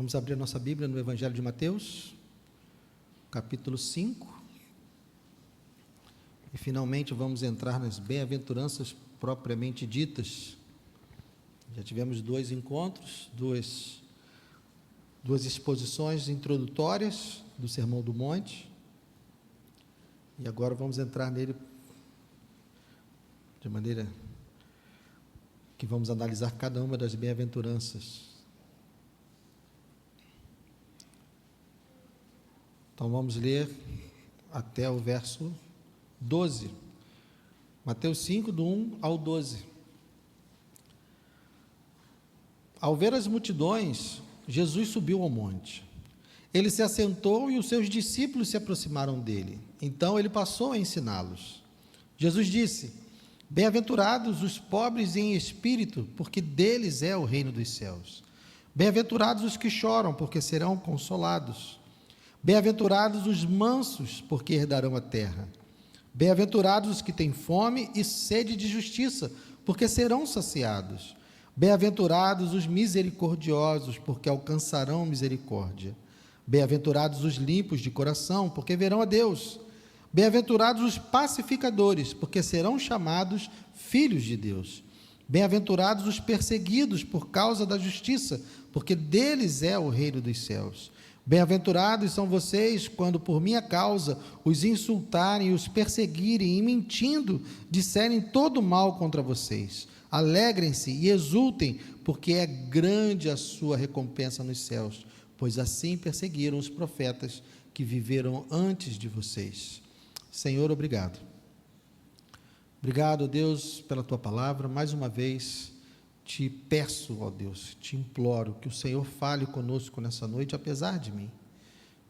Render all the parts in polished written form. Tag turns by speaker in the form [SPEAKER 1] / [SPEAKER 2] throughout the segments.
[SPEAKER 1] Vamos abrir a nossa Bíblia no Evangelho de Mateus, capítulo 5. E finalmente vamos entrar nas bem-aventuranças propriamente ditas. Já tivemos 2 encontros, duas exposições introdutórias do Sermão do Monte. E agora vamos entrar nele de maneira que vamos analisar cada uma das bem-aventuranças. Então vamos ler até o verso 12. Mateus 5, do 1 ao 12. Ao ver as multidões, Jesus subiu ao monte. Ele se assentou e os seus discípulos se aproximaram dele. Então ele passou a ensiná-los. Jesus disse: Bem-aventurados os pobres em espírito, porque deles é o reino dos céus. Bem-aventurados os que choram, porque serão consolados. Bem-aventurados os mansos, porque herdarão a terra. Bem-aventurados os que têm fome e sede de justiça, porque serão saciados. Bem-aventurados os misericordiosos, porque alcançarão misericórdia. Bem-aventurados os limpos de coração, porque verão a Deus. Bem-aventurados os pacificadores, porque serão chamados filhos de Deus. Bem-aventurados os perseguidos por causa da justiça, porque deles é o reino dos céus. Bem-aventurados são vocês quando por minha causa os insultarem e os perseguirem e mentindo disserem todo mal contra vocês. Alegrem-se e exultem, porque é grande a sua recompensa nos céus, pois assim perseguiram os profetas que viveram antes de vocês. Senhor, obrigado. Obrigado, Deus, pela tua palavra. Mais uma vez te peço, ó Deus, te imploro que o Senhor fale conosco nessa noite, apesar de mim.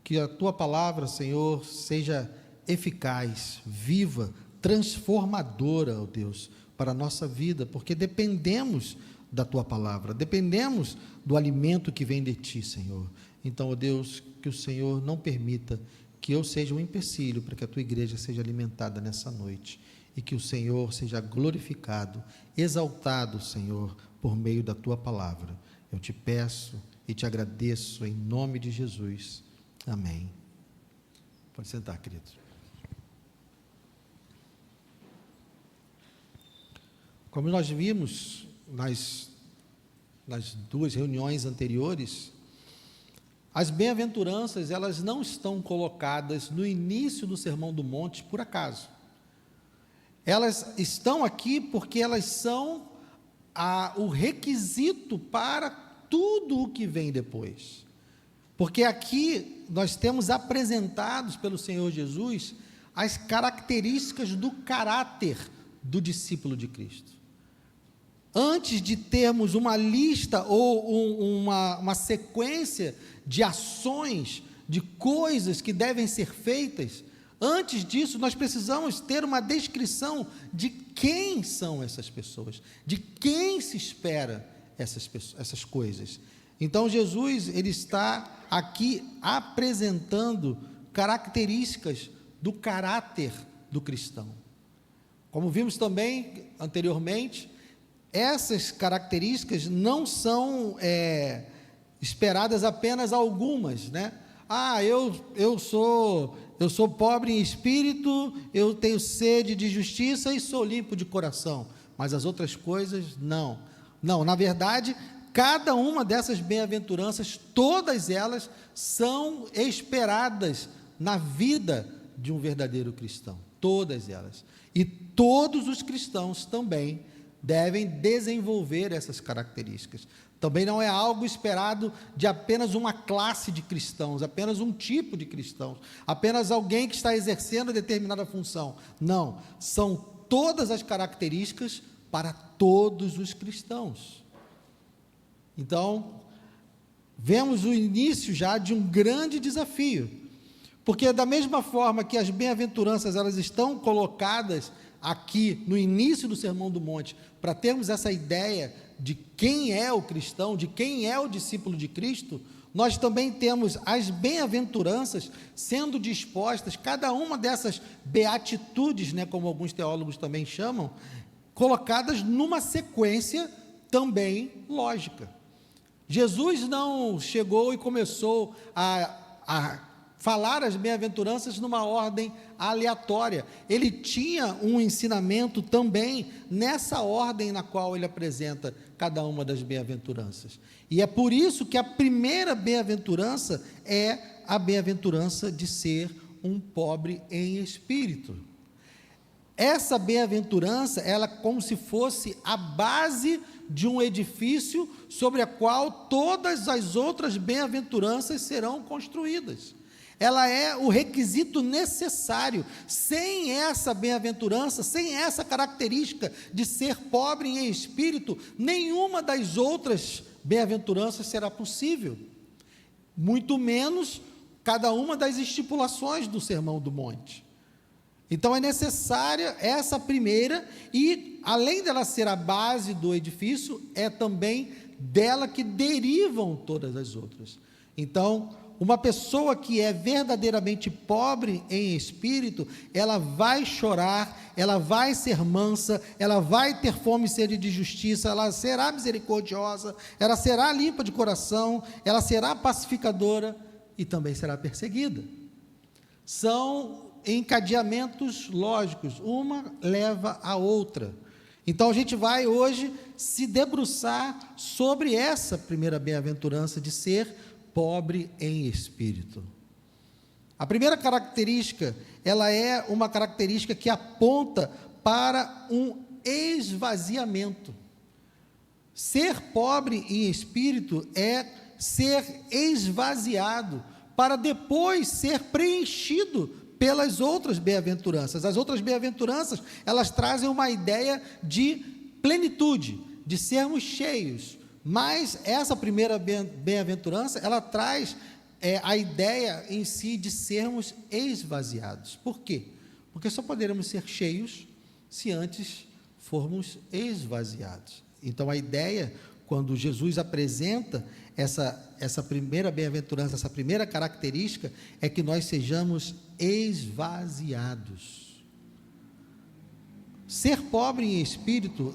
[SPEAKER 1] Que a tua palavra, Senhor, seja eficaz, viva, transformadora, ó Deus, para a nossa vida, porque dependemos da tua palavra, dependemos do alimento que vem de ti, Senhor. Então, ó Deus, que o Senhor não permita que eu seja um empecilho para que a tua igreja seja alimentada nessa noite, e que o Senhor seja glorificado, exaltado, Senhor, por meio da tua palavra. Eu te peço e te agradeço em nome de Jesus. Amém. Pode sentar, querido. Como nós vimos nas 2 reuniões anteriores, as bem-aventuranças, elas não estão colocadas no início do Sermão do Monte por acaso. Elas estão aqui porque elas são o requisito para tudo o que vem depois. Porque aqui nós temos apresentados pelo Senhor Jesus as características do caráter do discípulo de Cristo. Antes de termos uma lista ou uma sequência de ações, de coisas que devem ser feitas, antes disso nós precisamos ter uma descrição de quem são essas pessoas, de quem se espera essas coisas. Então Jesus, ele está aqui apresentando características do caráter do cristão. Como vimos também anteriormente, essas características não são esperadas apenas algumas, né? Eu sou pobre em espírito, eu tenho sede de justiça e sou limpo de coração, mas as outras coisas não. Não, na verdade, cada uma dessas bem-aventuranças, todas elas são esperadas na vida de um verdadeiro cristão, todas elas. E todos os cristãos também devem desenvolver essas características. Também não é algo esperado de apenas uma classe de cristãos, apenas um tipo de cristãos, apenas alguém que está exercendo determinada função. Não, são todas as características para todos os cristãos. Então, vemos o início já de um grande desafio, porque da mesma forma que as bem-aventuranças, elas estão colocadas aqui no início do Sermão do Monte, para termos essa ideia de quem é o cristão, de quem é o discípulo de Cristo, nós também temos as bem-aventuranças sendo dispostas, cada uma dessas beatitudes, né, como alguns teólogos também chamam, colocadas numa sequência também lógica. Jesus não chegou e começou a falar as bem-aventuranças numa ordem aleatória. Ele tinha um ensinamento também nessa ordem na qual ele apresenta cada uma das bem-aventuranças. E é por isso que a primeira bem-aventurança é a bem-aventurança de ser um pobre em espírito. Essa bem-aventurança, ela é como se fosse a base de um edifício sobre a qual todas as outras bem-aventuranças serão construídas. Ela é o requisito necessário. Sem essa bem-aventurança, sem essa característica de ser pobre em espírito, nenhuma das outras bem-aventuranças será possível. Muito menos cada uma das estipulações do Sermão do Monte. Então é necessária essa primeira, e além dela ser a base do edifício, é também dela que derivam todas as outras. Então, uma pessoa que é verdadeiramente pobre em espírito, ela vai chorar, ela vai ser mansa, ela vai ter fome e sede de justiça, ela será misericordiosa, ela será limpa de coração, ela será pacificadora e também será perseguida. São encadeamentos lógicos, uma leva a outra. Então a gente vai hoje se debruçar sobre essa primeira bem-aventurança de ser pobre em espírito. A primeira característica, ela é uma característica que aponta para um esvaziamento. Ser pobre em espírito é ser esvaziado para depois ser preenchido pelas outras bem-aventuranças. As outras bem-aventuranças, elas trazem uma ideia de plenitude, de sermos cheios, mas essa primeira bem-aventurança, ela traz a ideia em si de sermos esvaziados. Por quê? Porque só poderemos ser cheios se antes formos esvaziados. Então a ideia, quando Jesus apresenta essa primeira bem-aventurança, essa primeira característica, é que nós sejamos esvaziados. Ser pobre em espírito,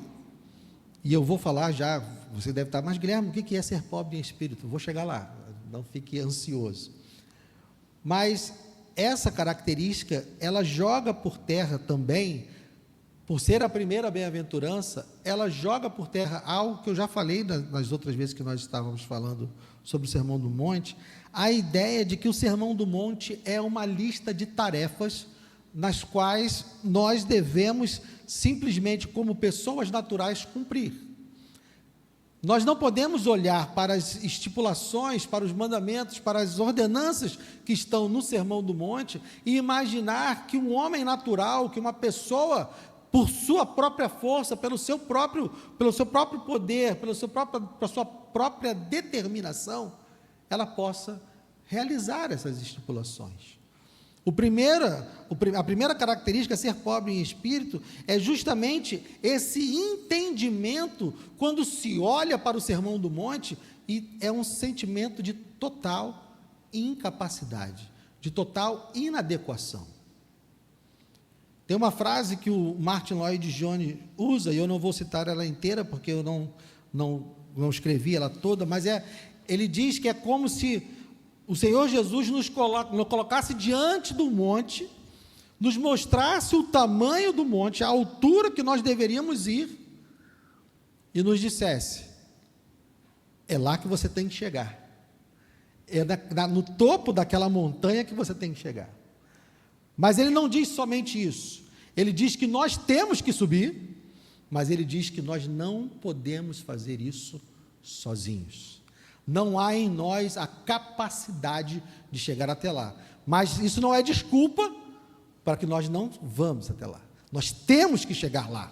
[SPEAKER 1] e eu vou falar já, você deve estar, mas Guilherme, o que é ser pobre em espírito? Vou chegar lá, não fique ansioso. Mas essa característica, ela joga por terra também, por ser a primeira bem-aventurança, ela joga por terra algo que eu já falei nas outras vezes que nós estávamos falando sobre o Sermão do Monte, a ideia de que o Sermão do Monte é uma lista de tarefas nas quais nós devemos simplesmente, como pessoas naturais, cumprir. Nós não podemos olhar para as estipulações, para os mandamentos, para as ordenanças que estão no Sermão do Monte e imaginar que um homem natural, que uma pessoa, por sua própria força, pelo seu próprio poder, pela sua própria determinação, ela possa realizar essas estipulações. A primeira característica, ser pobre em espírito, é justamente esse entendimento, quando se olha para o Sermão do Monte, e é um sentimento de total incapacidade, de total inadequação. Tem uma frase que o Martin Lloyd Jones usa, e eu não vou citar ela inteira, porque eu não escrevi ela toda, mas ele diz que é como se o Senhor Jesus nos colocasse diante do monte, nos mostrasse o tamanho do monte, a altura que nós deveríamos ir, e nos dissesse: é lá que você tem que chegar, no topo daquela montanha que você tem que chegar. Mas ele não diz somente isso, ele diz que nós temos que subir, mas ele diz que nós não podemos fazer isso sozinhos. Não há em nós a capacidade de chegar até lá, mas isso não é desculpa para que nós não vamos até lá. Nós temos que chegar lá,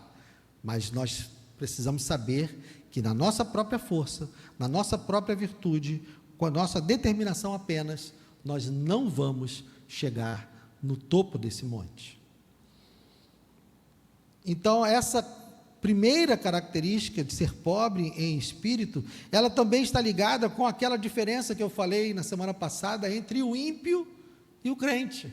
[SPEAKER 1] mas nós precisamos saber que na nossa própria força, na nossa própria virtude, com a nossa determinação apenas, nós não vamos chegar no topo desse monte. Então, essa primeira característica de ser pobre em espírito, ela também está ligada com aquela diferença que eu falei na semana passada entre o ímpio e o crente.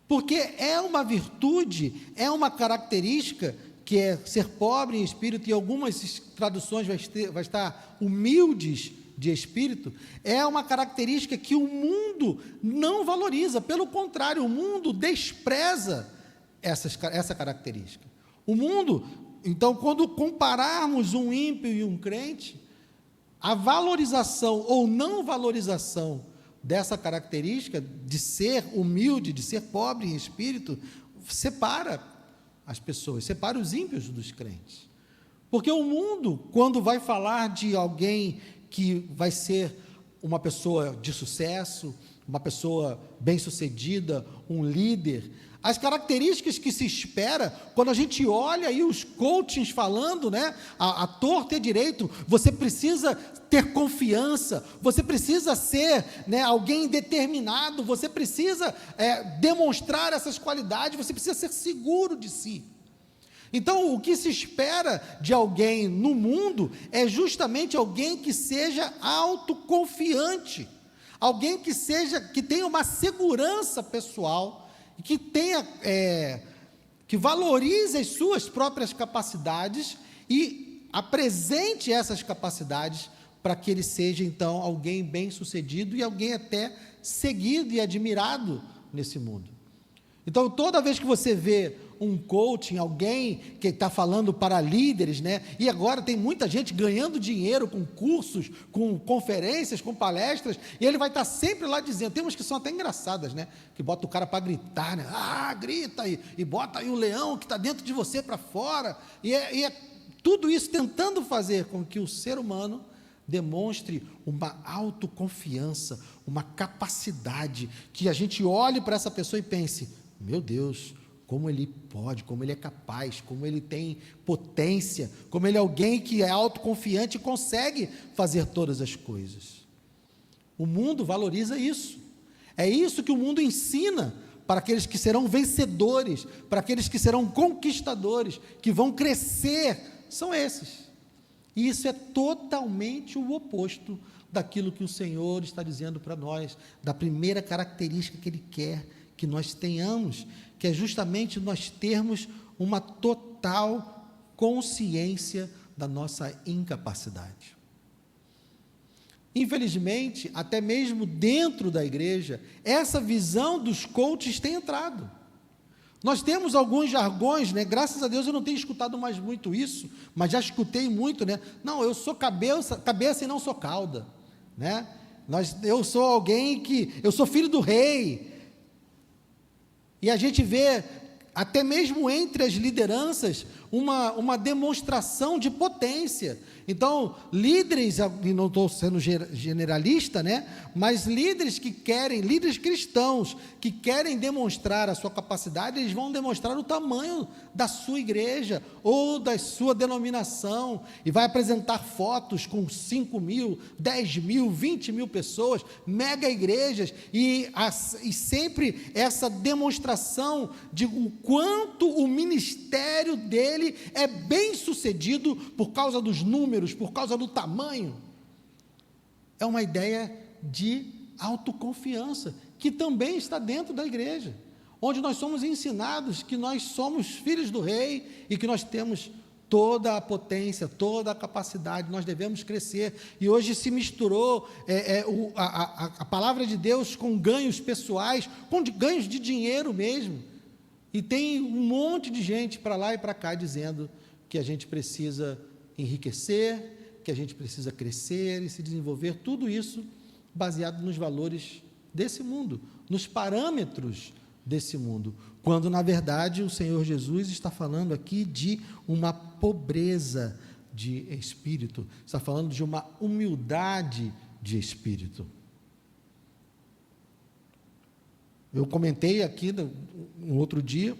[SPEAKER 1] Porque é uma virtude, é uma característica que é ser pobre em espírito, e algumas traduções vai estar humildes de espírito, é uma característica que o mundo não valoriza, pelo contrário, o mundo despreza essa característica. O mundo, então, quando compararmos um ímpio e um crente, a valorização ou não valorização dessa característica de ser humilde, de ser pobre em espírito, separa as pessoas, separa os ímpios dos crentes. Porque o mundo, quando vai falar de alguém que vai ser uma pessoa de sucesso, uma pessoa bem-sucedida, um líder, as características que se espera, quando a gente olha aí os coachings falando, né, a torto e a direito, você precisa ter confiança, você precisa ser, né, alguém determinado, você precisa demonstrar essas qualidades, você precisa ser seguro de si. Então, o que se espera de alguém no mundo é justamente alguém que seja autoconfiante, alguém que tenha uma segurança pessoal, que valorize as suas próprias capacidades e apresente essas capacidades para que ele seja, então, alguém bem-sucedido e alguém até seguido e admirado nesse mundo. Então, toda vez que você vê um coaching, alguém que está falando para líderes, né? E agora tem muita gente ganhando dinheiro com cursos, com conferências, com palestras, e ele vai estar sempre lá dizendo, tem umas que são até engraçadas, né? Que bota o cara para gritar, né? Grita aí, e bota aí o leão que está dentro de você para fora, e é tudo isso tentando fazer com que o ser humano demonstre uma autoconfiança, uma capacidade, que a gente olhe para essa pessoa e pense, meu Deus, como ele pode, como ele é capaz, como ele tem potência, como ele é alguém que é autoconfiante e consegue fazer todas as coisas. O mundo valoriza isso. É isso que o mundo ensina para aqueles que serão vencedores, para aqueles que serão conquistadores, que vão crescer, são esses. E isso é totalmente o oposto daquilo que o Senhor está dizendo para nós, da primeira característica que Ele quer que nós tenhamos, que é justamente nós termos uma total consciência da nossa incapacidade. Infelizmente, até mesmo dentro da igreja, essa visão dos coaches tem entrado. Nós temos alguns jargões, né? Graças a Deus eu não tenho escutado mais muito isso, mas já escutei muito, né? Não, eu sou cabeça e não sou cauda, né? Eu sou alguém eu sou filho do rei. E a gente vê, até mesmo entre as lideranças, uma demonstração de potência. Então, líderes, e não estou sendo generalista, né? Mas líderes cristãos, que querem demonstrar a sua capacidade, eles vão demonstrar o tamanho da sua igreja, ou da sua denominação, e vai apresentar fotos com 5.000, 10.000, 20.000 pessoas, mega igrejas, e sempre essa demonstração de o quanto o ministério dele é bem sucedido por causa dos números, por causa do tamanho. É uma ideia de autoconfiança, que também está dentro da igreja, onde nós somos ensinados que nós somos filhos do rei, e que nós temos toda a potência, toda a capacidade, nós devemos crescer, e hoje se misturou a palavra de Deus com ganhos pessoais, com ganhos de dinheiro mesmo, e tem um monte de gente para lá e para cá dizendo que a gente precisa enriquecer, que a gente precisa crescer e se desenvolver, tudo isso baseado nos valores desse mundo, nos parâmetros desse mundo, quando na verdade o Senhor Jesus está falando aqui de uma pobreza de espírito, está falando de uma humildade de espírito. Eu comentei aqui um outro dia,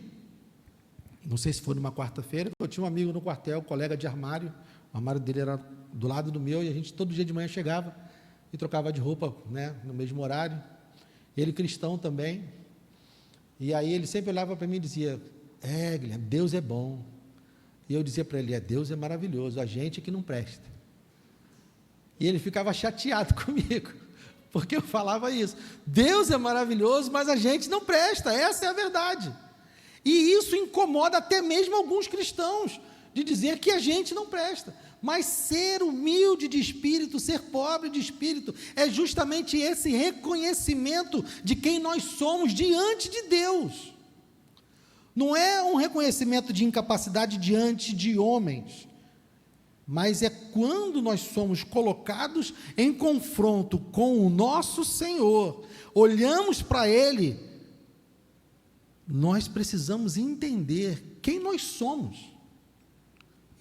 [SPEAKER 1] não sei se foi numa quarta-feira, eu tinha um amigo no quartel, colega de armário, o armário dele era do lado do meu, e a gente todo dia de manhã chegava e trocava de roupa, né, no mesmo horário, ele cristão também, e aí ele sempre olhava para mim e dizia, Guilherme, Deus é bom, e eu dizia para ele, Deus é maravilhoso, a gente é que não presta, e ele ficava chateado comigo, porque eu falava isso, Deus é maravilhoso, mas a gente não presta, essa é a verdade, e isso incomoda até mesmo alguns cristãos, de dizer que a gente não presta, Mas ser humilde de espírito, ser pobre de espírito, é justamente esse reconhecimento de quem nós somos diante de Deus. Não é um reconhecimento de incapacidade diante de homens, mas é quando nós somos colocados em confronto com o nosso Senhor, olhamos para Ele, nós precisamos entender quem nós somos,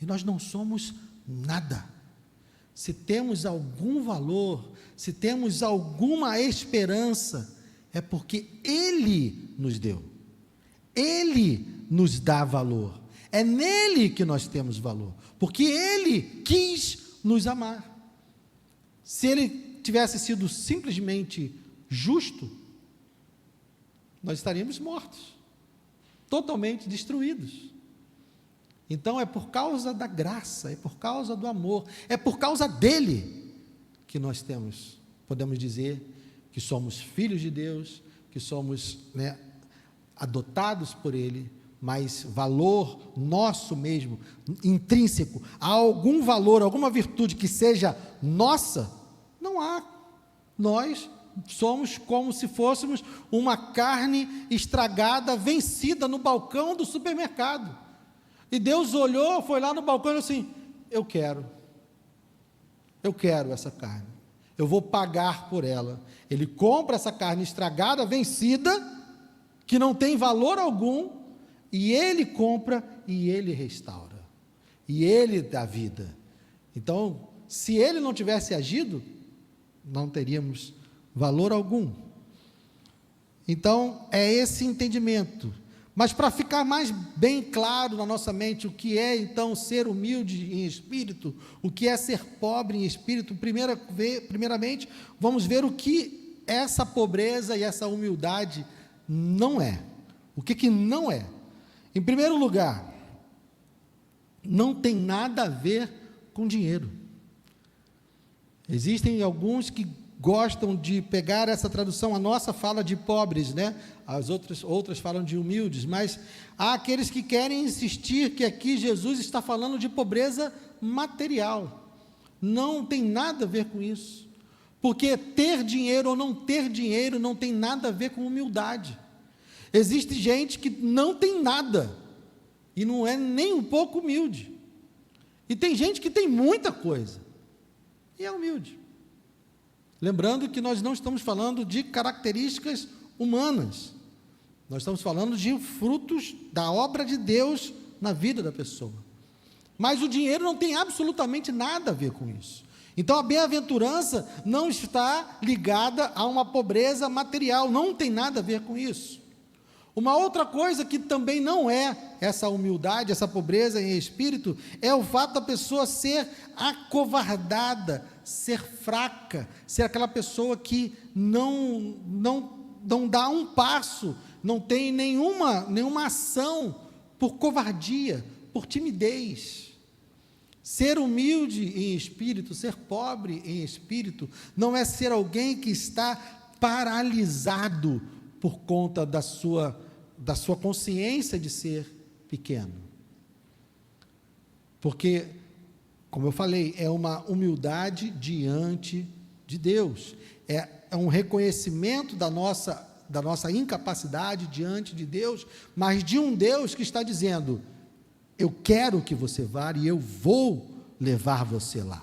[SPEAKER 1] e nós não somos nada. Se temos algum valor, se temos alguma esperança, é porque Ele nos deu, Ele nos dá valor, é nele que nós temos valor, porque Ele quis nos amar. Se Ele tivesse sido simplesmente justo, nós estaríamos mortos, totalmente destruídos. Então é por causa da graça, é por causa do amor, é por causa dele que nós podemos dizer que somos filhos de Deus, que somos, adotados por Ele, mas valor nosso mesmo, intrínseco, há algum valor, alguma virtude que seja nossa? Não há. Nós somos como se fôssemos uma carne estragada, vencida no balcão do supermercado. E Deus olhou, foi lá no balcão e disse assim: eu quero essa carne, eu vou pagar por ela. Ele compra essa carne estragada, vencida, que não tem valor algum, e Ele compra e Ele restaura, e Ele dá vida. Então, se Ele não tivesse agido, não teríamos valor algum. Então, é esse entendimento. Mas para ficar mais bem claro na nossa mente o que é então ser humilde em espírito, o que é ser pobre em espírito, primeiramente vamos ver o que essa pobreza e essa humildade não é. O que não é? Em primeiro lugar, não tem nada a ver com dinheiro. Existem alguns que gostam de pegar essa tradução, a nossa fala de pobres, as outras falam de humildes, mas há aqueles que querem insistir que aqui Jesus está falando de pobreza material. Não tem nada a ver com isso, porque ter dinheiro ou não ter dinheiro não tem nada a ver com humildade. Existe gente que não tem nada, e não é nem um pouco humilde, e tem gente que tem muita coisa, e é humilde. Lembrando que nós não estamos falando de características humanas, nós estamos falando de frutos da obra de Deus na vida da pessoa. Mas o dinheiro não tem absolutamente nada a ver com isso. Então a bem-aventurança não está ligada a uma pobreza material, não tem nada a ver com isso. Uma outra coisa que também não é essa humildade, essa pobreza em espírito, é o fato da pessoa ser acovardada, ser fraca, ser aquela pessoa que não dá um passo, não tem nenhuma ação por covardia, por timidez. Ser humilde em espírito, ser pobre em espírito, não é ser alguém que está paralisado por conta da sua consciência de ser pequeno. Porque, como eu falei, é uma humildade diante de Deus, é um reconhecimento da nossa incapacidade diante de Deus, mas de um Deus que está dizendo: eu quero que você vá e eu vou levar você lá.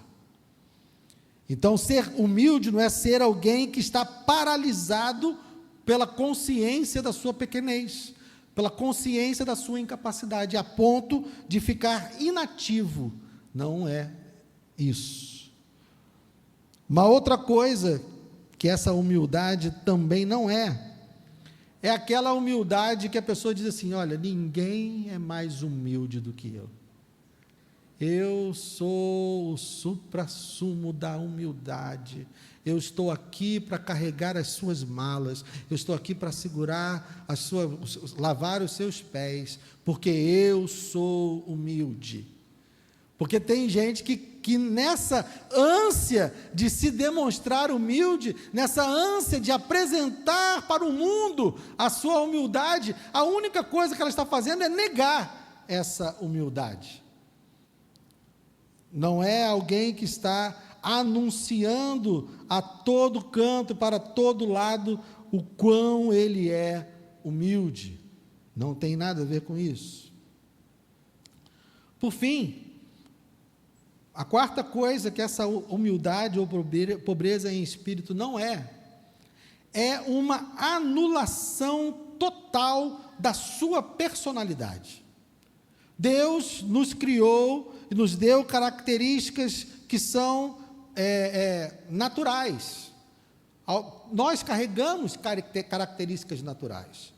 [SPEAKER 1] Então, ser humilde não é ser alguém que está paralisado pela consciência da sua pequenez, pela consciência da sua incapacidade, a ponto de ficar inativo. Não é isso. Uma outra coisa que essa humildade também não é aquela humildade que a pessoa diz assim: olha, ninguém é mais humilde do que eu. Eu sou o suprassumo da humildade. Eu estou aqui para carregar as suas malas, eu estou aqui para segurar lavar os seus pés, porque eu sou humilde. Porque tem gente que nessa ânsia de se demonstrar humilde, nessa ânsia de apresentar para o mundo a sua humildade, a única coisa que ela está fazendo é negar essa humildade. não é alguém que está anunciando a todo canto, para todo lado, o quão ele é humilde. Não tem nada a ver com isso. Por fim, a quarta coisa que essa humildade ou pobreza em espírito não é uma anulação total da sua personalidade. Deus nos criou e nos deu características que são naturais. Nós carregamos características naturais.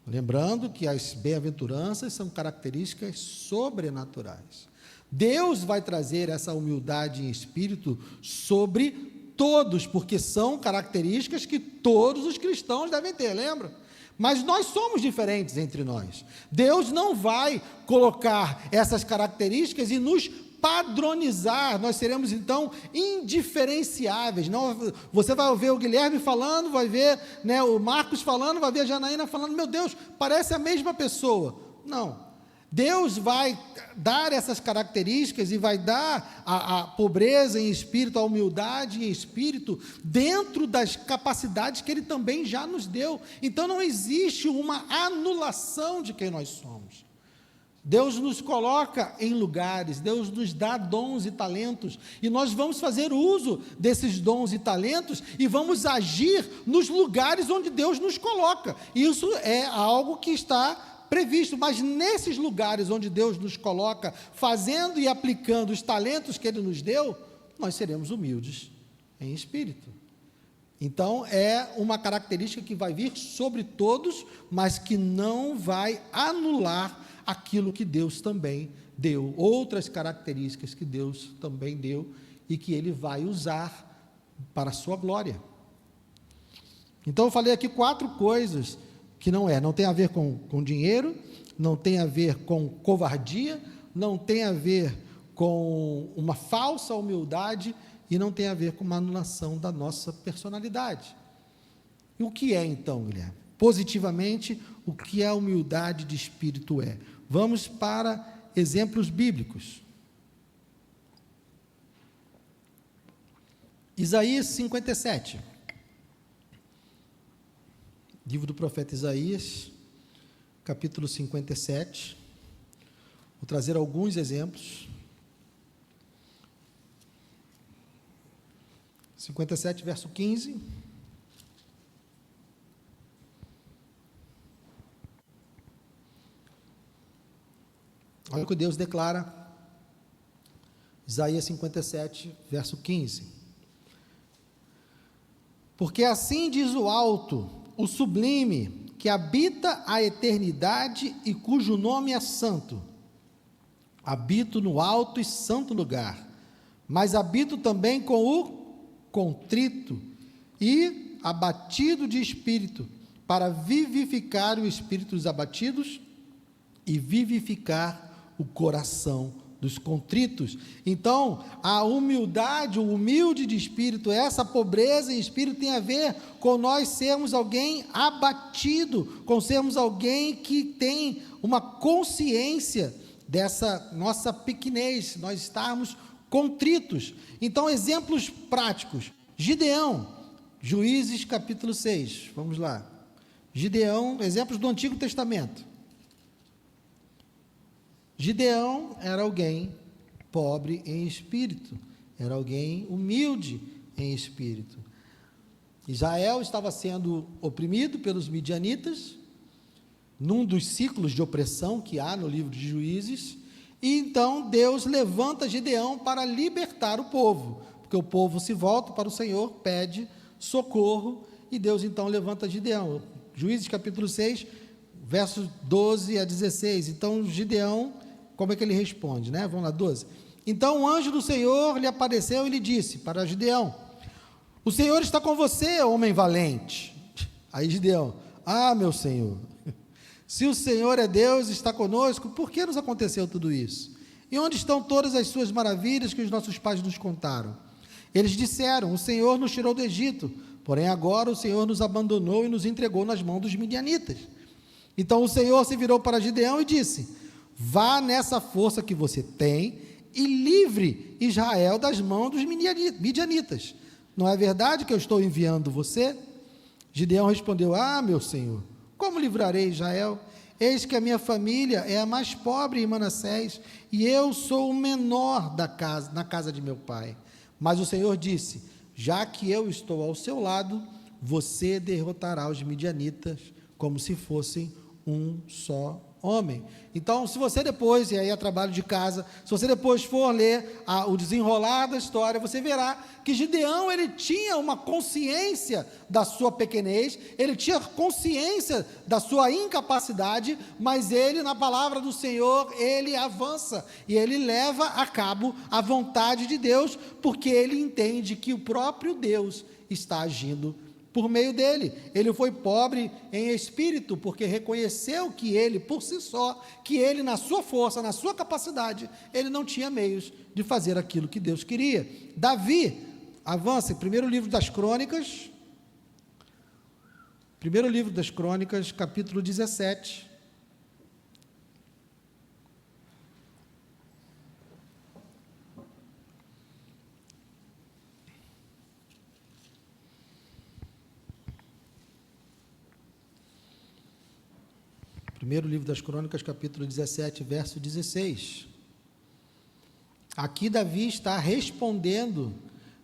[SPEAKER 1] Lembrando que as bem-aventuranças são características sobrenaturais. Deus vai trazer essa humildade em espírito sobre todos, porque são características que todos os cristãos devem ter, lembra? Mas nós somos diferentes entre nós. Deus não vai colocar essas características e nos padronizar, nós seremos então indiferenciáveis. Não, você vai ver o Guilherme falando, vai ver, né, o Marcos falando, vai ver a Janaína falando, meu Deus, parece a mesma pessoa. Não. Deus vai dar essas características e vai dar a pobreza em espírito, a humildade em espírito, dentro das capacidades que Ele também já nos deu. Então não existe uma anulação de quem nós somos. Deus nos coloca em lugares, Deus nos dá dons e talentos, e nós vamos fazer uso desses dons e talentos, e vamos agir nos lugares onde Deus nos coloca. Isso é algo que está previsto, mas nesses lugares onde Deus nos coloca, fazendo e aplicando os talentos que Ele nos deu, nós seremos humildes em espírito. Então, é uma característica que vai vir sobre todos, mas que não vai anular aquilo que Deus também deu, outras características que Deus também deu, e que Ele vai usar para a sua glória. Então, eu falei aqui 4 coisas que não tem a ver com dinheiro, não tem a ver com covardia, não tem a ver com uma falsa humildade, e não tem a ver com uma anulação da nossa personalidade. E o que é então, Guilherme? Positivamente, o que a humildade de espírito é? Vamos para exemplos bíblicos. Isaías 57. Livro do profeta Isaías, capítulo 57. Vou trazer alguns exemplos. 57, verso 15. Olha o que Deus declara, Isaías 57, verso 15. Porque assim diz o alto, o sublime, que habita a eternidade e cujo nome é santo. Habito no alto e santo lugar, mas habito também com o contrito e abatido de espírito, para vivificar o espírito dos abatidos e vivificar o coração dos contritos. Então, a humildade, o humilde de espírito, essa pobreza em espírito tem a ver com nós sermos alguém abatido, com sermos alguém que tem uma consciência dessa nossa pequenez, nós estarmos contritos. Então, exemplos práticos. Gideão, Juízes capítulo 6, vamos lá. Gideão, exemplos do Antigo Testamento. Gideão era alguém pobre em espírito, era alguém humilde em espírito. Israel estava sendo oprimido pelos midianitas, num dos ciclos de opressão que há no livro de Juízes, e então Deus levanta Gideão para libertar o povo, porque o povo se volta para o Senhor, pede socorro, e Deus então levanta Gideão. Juízes capítulo 6, versos 12 a 16. Então Gideão, como é que ele responde, né? Vamos lá, 12. Então o anjo do Senhor lhe apareceu e lhe disse para Gideão: o Senhor está com você, homem valente. Aí Gideão: ah, meu Senhor, se o Senhor é Deus, está conosco, por que nos aconteceu tudo isso? E onde estão todas as suas maravilhas que os nossos pais nos contaram? Eles disseram: o Senhor nos tirou do Egito, porém agora o Senhor nos abandonou e nos entregou nas mãos dos midianitas. Então o Senhor se virou para Gideão e disse: vá nessa força que você tem e livre Israel das mãos dos midianitas. Não é verdade que eu estou enviando você? Gideão respondeu: ah, meu senhor, como livrarei Israel? Eis que a minha família é a mais pobre em Manassés, e eu sou o menor na casa de meu pai. Mas o Senhor disse: já que eu estou ao seu lado, você derrotará os midianitas, como se fossem um só homem. Então, se você depois, e aí é trabalho de casa, se você depois for ler o desenrolar da história, você verá que Gideão, ele tinha uma consciência da sua pequenez, ele tinha consciência da sua incapacidade, mas ele, na palavra do Senhor, ele avança, e ele leva a cabo a vontade de Deus, porque ele entende que o próprio Deus está agindo por meio dele. Ele foi pobre em espírito, porque reconheceu que ele, por si só, que ele, na sua força, na sua capacidade, ele não tinha meios de fazer aquilo que Deus queria. Davi, avança em primeiro livro das Crônicas, capítulo 17. Primeiro livro das Crônicas, capítulo 17, verso 16. Aqui Davi está respondendo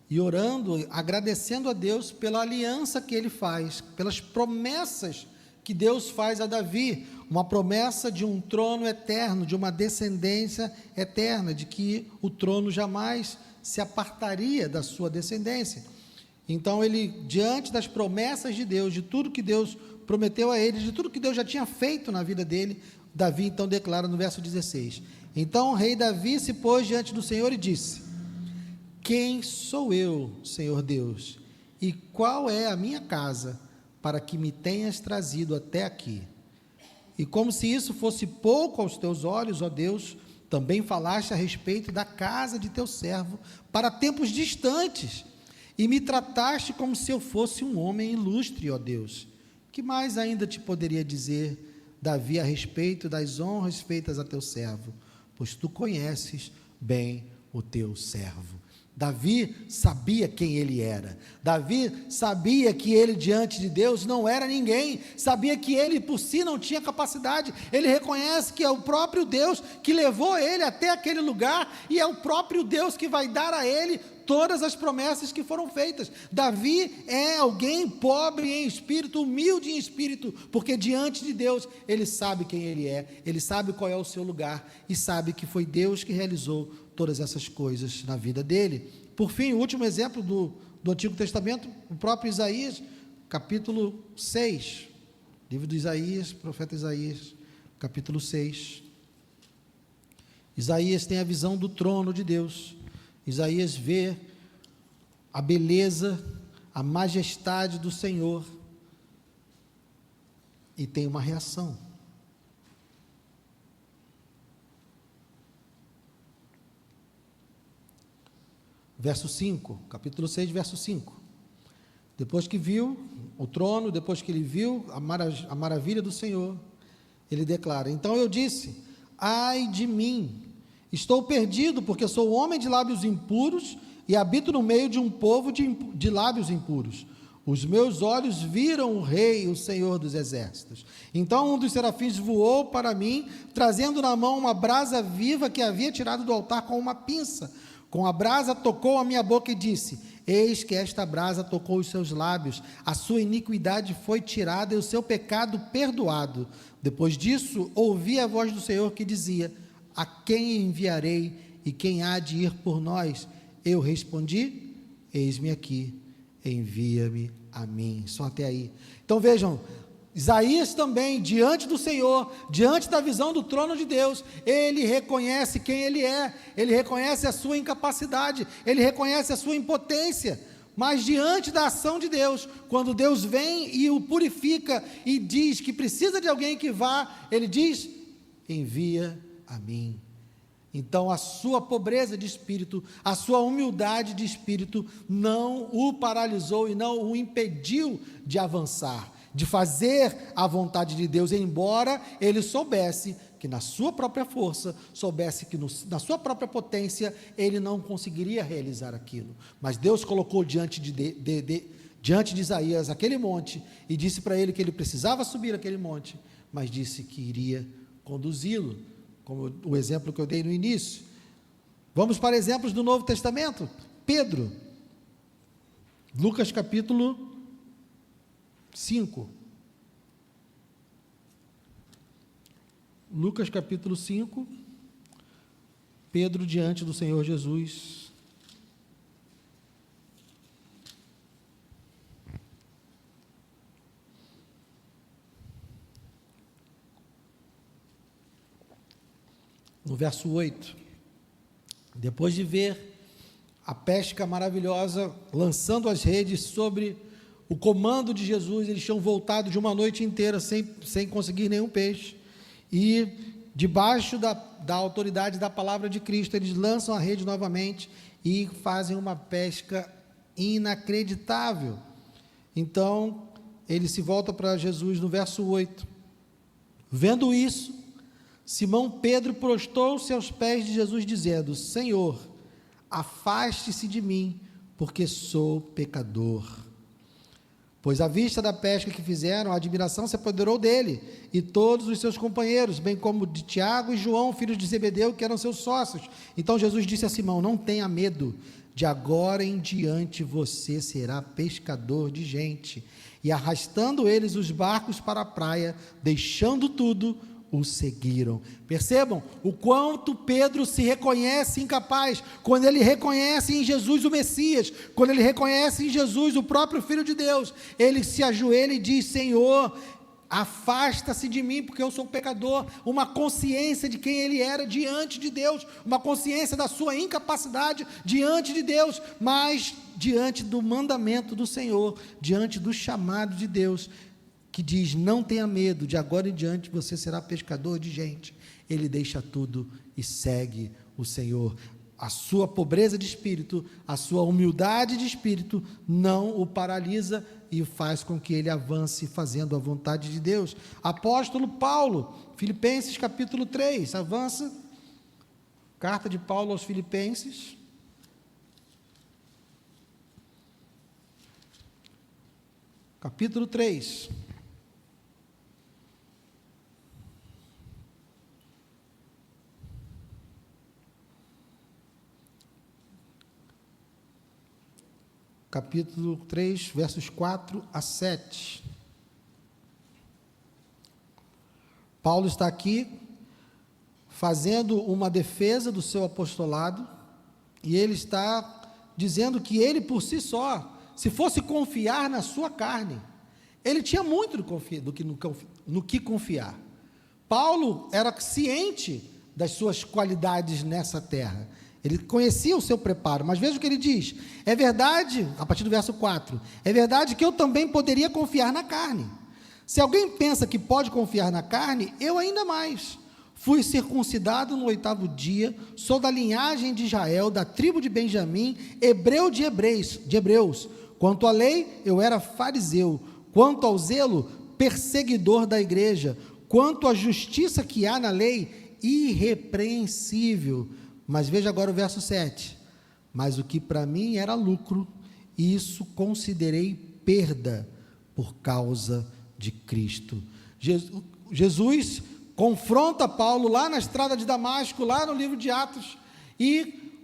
[SPEAKER 1] e orando, agradecendo a Deus pela aliança que ele faz, pelas promessas que Deus faz a Davi, uma promessa de um trono eterno, de uma descendência eterna, de que o trono jamais se apartaria da sua descendência. Então ele, diante das promessas de Deus, de tudo que Deus prometeu a ele, de tudo que Deus já tinha feito na vida dele, Davi então declara no verso 16: então o rei Davi se pôs diante do Senhor e disse: quem sou eu, Senhor Deus, e qual é a minha casa, para que me tenhas trazido até aqui? E como se isso fosse pouco aos teus olhos, ó Deus, também falaste a respeito da casa de teu servo, para tempos distantes, e me trataste como se eu fosse um homem ilustre, ó Deus. Que mais ainda te poderia dizer, Davi, a respeito das honras feitas a teu servo? Pois tu conheces bem o teu servo. Davi sabia quem ele era. Davi sabia que ele diante de Deus não era ninguém. Sabia que ele por si não tinha capacidade. Ele reconhece que é o próprio Deus que levou ele até aquele lugar, e é o próprio Deus que vai dar a ele todas as promessas que foram feitas. Davi é alguém pobre em espírito, humilde em espírito, porque diante de Deus ele sabe quem ele é, ele sabe qual é o seu lugar, e sabe que foi Deus que realizou todas essas coisas na vida dele. Por fim, o último exemplo do Antigo Testamento, o próprio Isaías, capítulo 6, livro de Isaías, profeta Isaías, capítulo 6. Isaías tem a visão do trono de Deus. Isaías vê a beleza, a majestade do Senhor, e tem uma reação. Verso 5, capítulo 6, verso 5. Depois que viu o trono, depois que ele viu a maravilha do Senhor, ele declara: então eu disse: ai de mim, estou perdido, porque sou homem de lábios impuros e habito no meio de um povo de lábios impuros. Os meus olhos viram o Rei, o Senhor dos Exércitos. Então um dos serafins voou para mim, trazendo na mão uma brasa viva que havia tirado do altar com uma pinça. Com a brasa tocou a minha boca e disse: eis que esta brasa tocou os seus lábios, a sua iniquidade foi tirada e o seu pecado perdoado. Depois disso, ouvi a voz do Senhor que dizia: a quem enviarei e quem há de ir por nós? Eu respondi: eis-me aqui, envia-me a mim. Só até aí. Então vejam, Isaías também, diante do Senhor, diante da visão do trono de Deus, ele reconhece quem ele é, ele reconhece a sua incapacidade, ele reconhece a sua impotência, mas diante da ação de Deus, quando Deus vem e o purifica e diz que precisa de alguém que vá, ele diz: envia a mim. Então a sua pobreza de espírito, a sua humildade de espírito não o paralisou e não o impediu de avançar. de fazer a vontade de Deus, embora ele soubesse que na sua própria força, soubesse que na sua própria potência, ele não conseguiria realizar aquilo. Mas Deus colocou diante de Isaías aquele monte, e disse para ele que ele precisava subir aquele monte, mas disse que iria conduzi-lo, como o exemplo que eu dei no início. Vamos para exemplos do Novo Testamento. Pedro, Lucas capítulo 5. Lucas capítulo 5, Pedro diante do Senhor Jesus. No verso 8, depois de ver a pesca maravilhosa, lançando as redes sobre o comando de Jesus, eles tinham voltado de uma noite inteira sem conseguir nenhum peixe, e debaixo da autoridade da palavra de Cristo, eles lançam a rede novamente e fazem uma pesca inacreditável. Então, ele se volta para Jesus no verso 8, vendo isso, Simão Pedro prostrou-se aos pés de Jesus, dizendo: Senhor, afaste-se de mim, porque sou pecador. Pois à vista da pesca que fizeram, a admiração se apoderou dele, e todos os seus companheiros, bem como de Tiago e João, filhos de Zebedeu, que eram seus sócios. Então Jesus disse a Simão: não tenha medo, de agora em diante você será pescador de gente. E arrastando eles os barcos para a praia, deixando tudo, o seguiram. Percebam o quanto Pedro se reconhece incapaz, quando ele reconhece em Jesus o Messias, quando ele reconhece em Jesus o próprio Filho de Deus, ele se ajoelha e diz: Senhor, afasta-se de mim, porque eu sou pecador. Uma consciência de quem ele era diante de Deus, uma consciência da sua incapacidade diante de Deus, mas diante do mandamento do Senhor, diante do chamado de Deus, que diz: não tenha medo, de agora em diante você será pescador de gente. Ele deixa tudo e segue o Senhor. A sua pobreza de espírito, a sua humildade de espírito não o paralisa e faz com que ele avance fazendo a vontade de Deus. Apóstolo Paulo, Filipenses capítulo 3, avança, carta de Paulo aos Filipenses, capítulo 3, capítulo 3, versos 4 a 7. Paulo está aqui fazendo uma defesa do seu apostolado, e ele está dizendo que ele por si só, se fosse confiar na sua carne, ele tinha muito no que confiar. Paulo era ciente das suas qualidades nessa terra, ele conhecia o seu preparo, mas veja o que ele diz: é verdade, a partir do verso 4, é verdade que eu também poderia confiar na carne. Se alguém pensa que pode confiar na carne, eu ainda mais. Fui circuncidado no 8º dia, sou da linhagem de Israel, da tribo de Benjamim, hebreu de hebreus. Quanto à lei, eu era fariseu. Quanto ao zelo, perseguidor da igreja. Quanto à justiça que há na lei, irrepreensível. Mas veja agora o verso 7, mas o que para mim era lucro, isso considerei perda por causa de Cristo. Jesus confronta Paulo lá na estrada de Damasco, lá no livro de Atos, e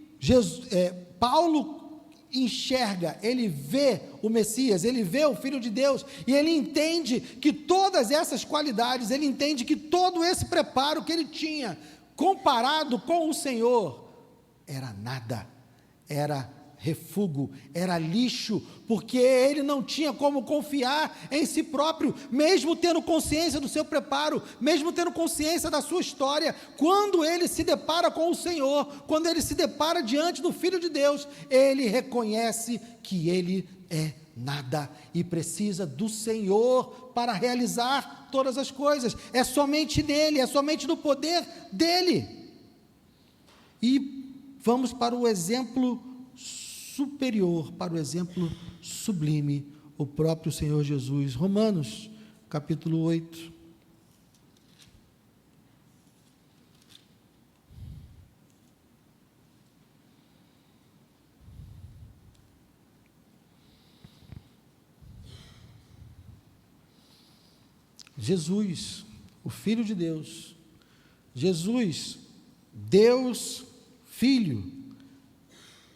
[SPEAKER 1] Paulo enxerga, ele vê o Messias, ele vê o Filho de Deus, e ele entende que todas essas qualidades, ele entende que todo esse preparo que ele tinha, comparado com o Senhor, era nada, era refúgio, era lixo, porque ele não tinha como confiar em si próprio, mesmo tendo consciência do seu preparo, mesmo tendo consciência da sua história. Quando ele se depara com o Senhor, quando ele se depara diante do Filho de Deus, ele reconhece que ele é nada e precisa do Senhor para realizar todas as coisas. É somente nele, é somente no poder dele. E vamos para o exemplo superior, para o exemplo sublime, o próprio Senhor Jesus. Romanos, capítulo 8. Jesus, o Filho de Deus, Jesus, Deus Filho,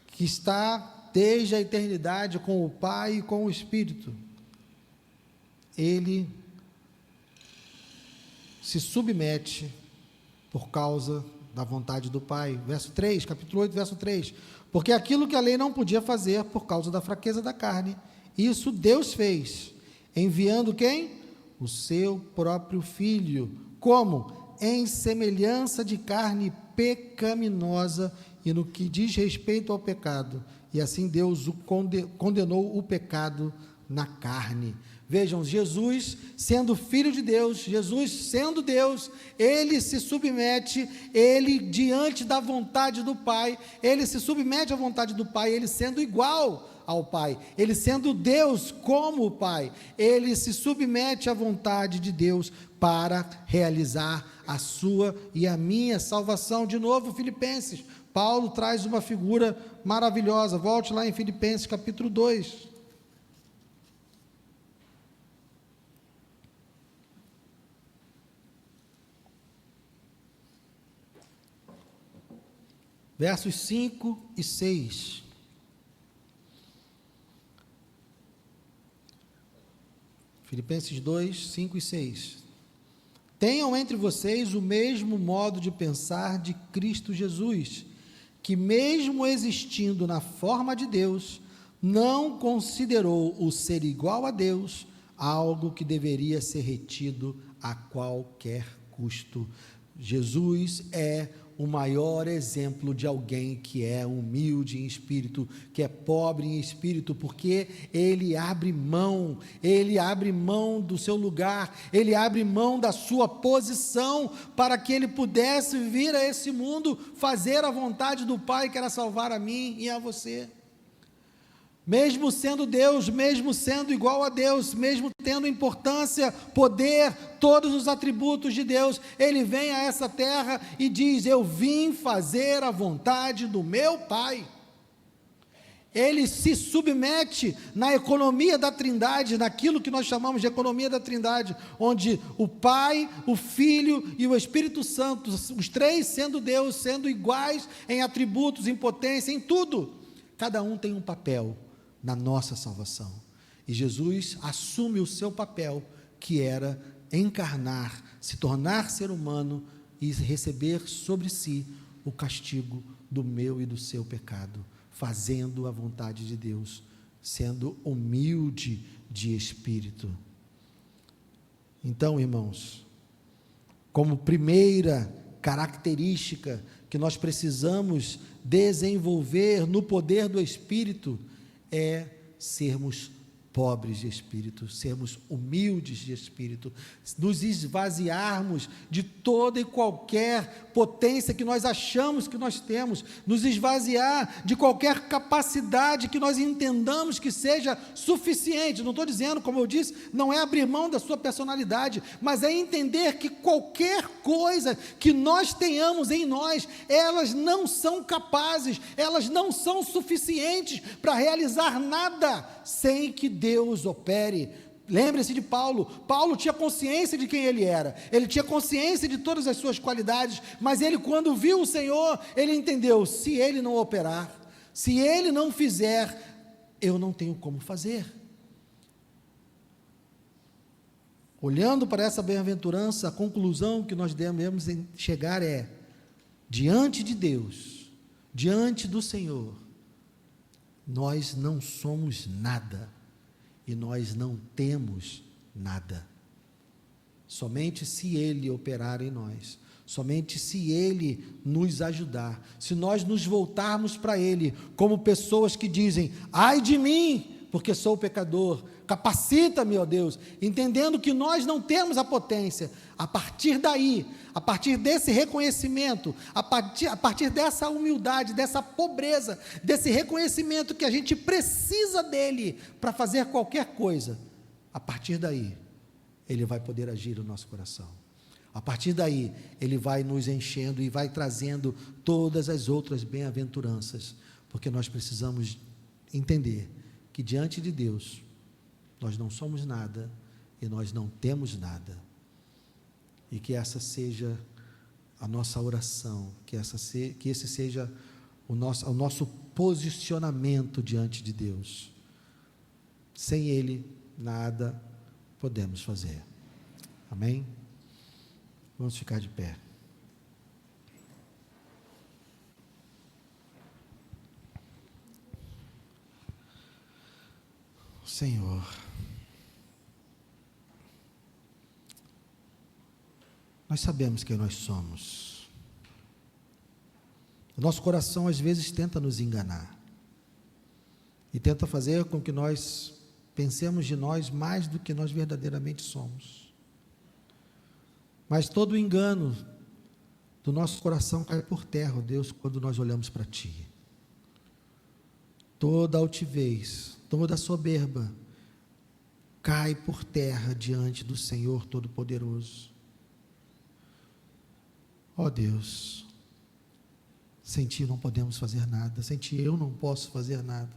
[SPEAKER 1] que está desde a eternidade com o Pai e com o Espírito, ele se submete por causa da vontade do Pai. Verso 3, capítulo 8, verso 3. Porque aquilo que a lei não podia fazer por causa da fraqueza da carne, isso Deus fez, enviando quem? O seu próprio Filho. Como? Em semelhança de carne pecaminosa e no que diz respeito ao pecado. E assim Deus condenou o pecado na carne. Vejam, Jesus sendo Filho de Deus, Jesus sendo Deus, ele se submete, ele diante da vontade do Pai, ele se submete à vontade do Pai, ele sendo igual ao Pai, ele sendo Deus como o Pai, ele se submete à vontade de Deus para realizar a sua e a minha salvação. De novo, Filipenses, Paulo traz uma figura maravilhosa, volte lá em Filipenses capítulo 2, versos 5 e 6. Filipenses 2, 5 e 6. Tenham entre vocês o mesmo modo de pensar de Cristo Jesus, que mesmo existindo na forma de Deus, não considerou o ser igual a Deus algo que deveria ser retido a qualquer custo. Jesus é o maior exemplo de alguém que é humilde em espírito, que é pobre em espírito, porque ele abre mão do seu lugar, ele abre mão da sua posição, para que ele pudesse vir a esse mundo, fazer a vontade do Pai, que era salvar a mim e a você. Mesmo sendo Deus, mesmo sendo igual a Deus, mesmo tendo importância, poder, todos os atributos de Deus, ele vem a essa terra e diz: eu vim fazer a vontade do meu Pai. Ele se submete na economia da Trindade, naquilo que nós chamamos de economia da Trindade, onde o Pai, o Filho e o Espírito Santo, os três sendo Deus, sendo iguais em atributos, em potência, em tudo, cada um tem um papel na nossa salvação, e Jesus assume o seu papel, que era encarnar, se tornar ser humano e receber sobre si o castigo do meu e do seu pecado, fazendo a vontade de Deus, sendo humilde de espírito. Então, irmãos, como primeira característica que nós precisamos desenvolver no poder do Espírito, é sermos pobres de espírito, sermos humildes de espírito, nos esvaziarmos de toda e qualquer potência que nós achamos que nós temos, nos esvaziar de qualquer capacidade que nós entendamos que seja suficiente. Não estou dizendo, como eu disse, não é abrir mão da sua personalidade, mas é entender que qualquer coisa que nós tenhamos em nós, elas não são capazes, elas não são suficientes para realizar nada sem que Deus opere. Lembre-se de Paulo. Paulo tinha consciência de quem ele era, ele tinha consciência de todas as suas qualidades, mas ele, quando viu o Senhor, ele entendeu: se ele não operar, se ele não fizer, eu não tenho como fazer. Olhando para essa bem-aventurança, a conclusão que nós devemos chegar é: diante de Deus, diante do Senhor, nós não somos nada, e nós não temos nada. Somente se Ele operar em nós, somente se Ele nos ajudar, se nós nos voltarmos para Ele, como pessoas que dizem: ai de mim, porque sou pecador, capacita-me, ó Deus, entendendo que nós não temos a potência. A partir daí, a partir desse reconhecimento, a partir dessa humildade, dessa pobreza, desse reconhecimento que a gente precisa dele para fazer qualquer coisa, a partir daí, Ele vai poder agir no nosso coração. A partir daí, Ele vai nos enchendo e vai trazendo todas as outras bem-aventuranças, porque nós precisamos entender que diante de Deus, nós não somos nada e nós não temos nada. E que essa seja a nossa oração, que esse seja o nosso posicionamento diante de Deus. Sem Ele, nada podemos fazer. Amém? Vamos ficar de pé. Senhor, nós sabemos quem nós somos. O nosso coração às vezes tenta nos enganar e tenta fazer com que nós pensemos de nós mais do que nós verdadeiramente somos. Mas todo o engano do nosso coração cai por terra, ó Deus, quando nós olhamos para Ti. Toda altivez, toda soberba cai por terra diante do Senhor Todo-Poderoso. Ó Deus, sem Ti não podemos fazer nada, sem Ti eu não posso fazer nada.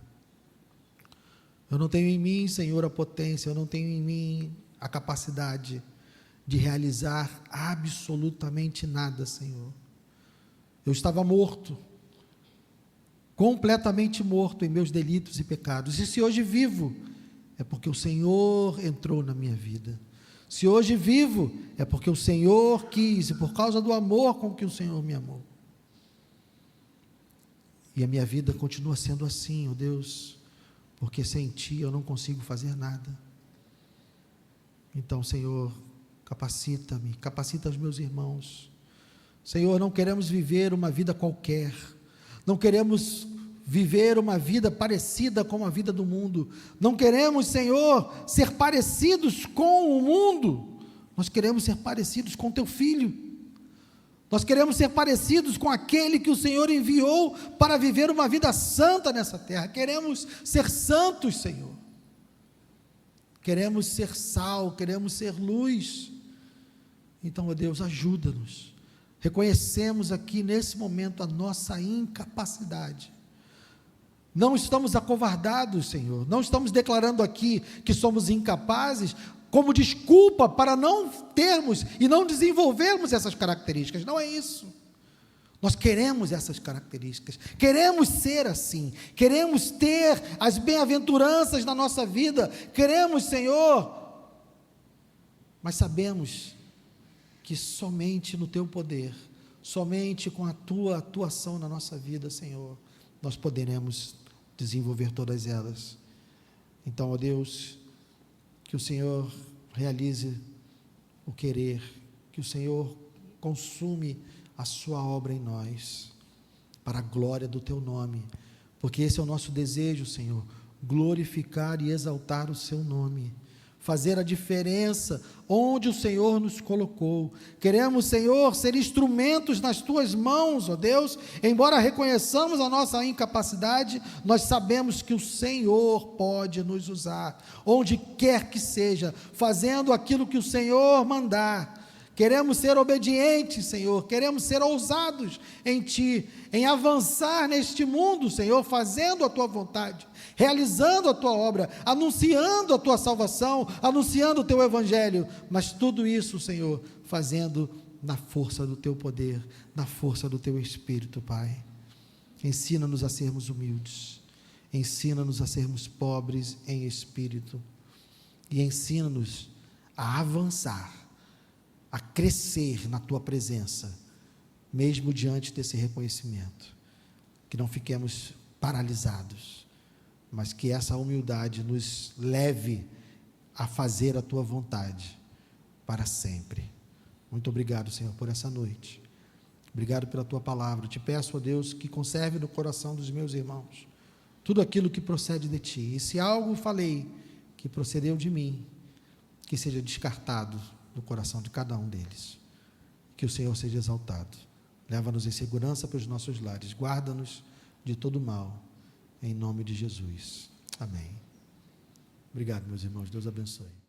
[SPEAKER 1] Eu não tenho em mim, Senhor, a potência, eu não tenho em mim a capacidade de realizar absolutamente nada, Senhor. Eu estava morto, completamente morto em meus delitos e pecados, e se hoje vivo, é porque o Senhor entrou na minha vida. Se hoje vivo, é porque o Senhor quis, e por causa do amor com que o Senhor me amou. E a minha vida continua sendo assim, ó Deus, porque sem Ti eu não consigo fazer nada. Então, Senhor, capacita-me, capacita os meus irmãos. Senhor, não queremos viver uma vida qualquer, não queremos viver uma vida parecida com a vida do mundo, não queremos, Senhor, ser parecidos com o mundo, nós queremos ser parecidos com Teu Filho, nós queremos ser parecidos com aquele que o Senhor enviou para viver uma vida santa nessa terra, queremos ser santos, Senhor, queremos ser sal, queremos ser luz. Então, ó Deus, ajuda-nos. Reconhecemos aqui nesse momento a nossa incapacidade. Não estamos acovardados, Senhor. Não estamos declarando aqui que somos incapazes como desculpa para não termos e não desenvolvermos essas características. Não é isso. Nós queremos essas características. Queremos ser assim. Queremos ter as bem-aventuranças na nossa vida. Queremos, Senhor. Mas sabemos que somente no Teu poder, somente com a Tua atuação na nossa vida, Senhor, nós poderemos desenvolver todas elas. Então, ó Deus, que o Senhor realize o querer, que o Senhor consume a Sua obra em nós, para a glória do Teu nome, porque esse é o nosso desejo, Senhor, glorificar e exaltar o Seu nome, fazer a diferença onde o Senhor nos colocou. Queremos, Senhor, ser instrumentos nas Tuas mãos, ó Deus, embora reconheçamos a nossa incapacidade, nós sabemos que o Senhor pode nos usar, onde quer que seja, fazendo aquilo que o Senhor mandar. Queremos ser obedientes, Senhor, queremos ser ousados em Ti, em avançar neste mundo, Senhor, fazendo a Tua vontade, realizando a Tua obra, anunciando a Tua salvação, anunciando o Teu Evangelho, mas tudo isso, Senhor, fazendo na força do Teu poder, na força do Teu Espírito, Pai. Ensina-nos a sermos humildes, ensina-nos a sermos pobres em espírito, e ensina-nos a avançar, a crescer na Tua presença, mesmo diante desse reconhecimento, que não fiquemos paralisados, mas que essa humildade nos leve a fazer a Tua vontade para sempre. Muito obrigado, Senhor, por essa noite, obrigado pela Tua palavra. Te peço, ó Deus, que conserve no coração dos meus irmãos tudo aquilo que procede de Ti, e se algo falei que procedeu de mim, que seja descartado no coração de cada um deles, que o Senhor seja exaltado. Leva-nos em segurança para os nossos lares, guarda-nos de todo mal, em nome de Jesus, amém. Obrigado, meus irmãos, Deus abençoe.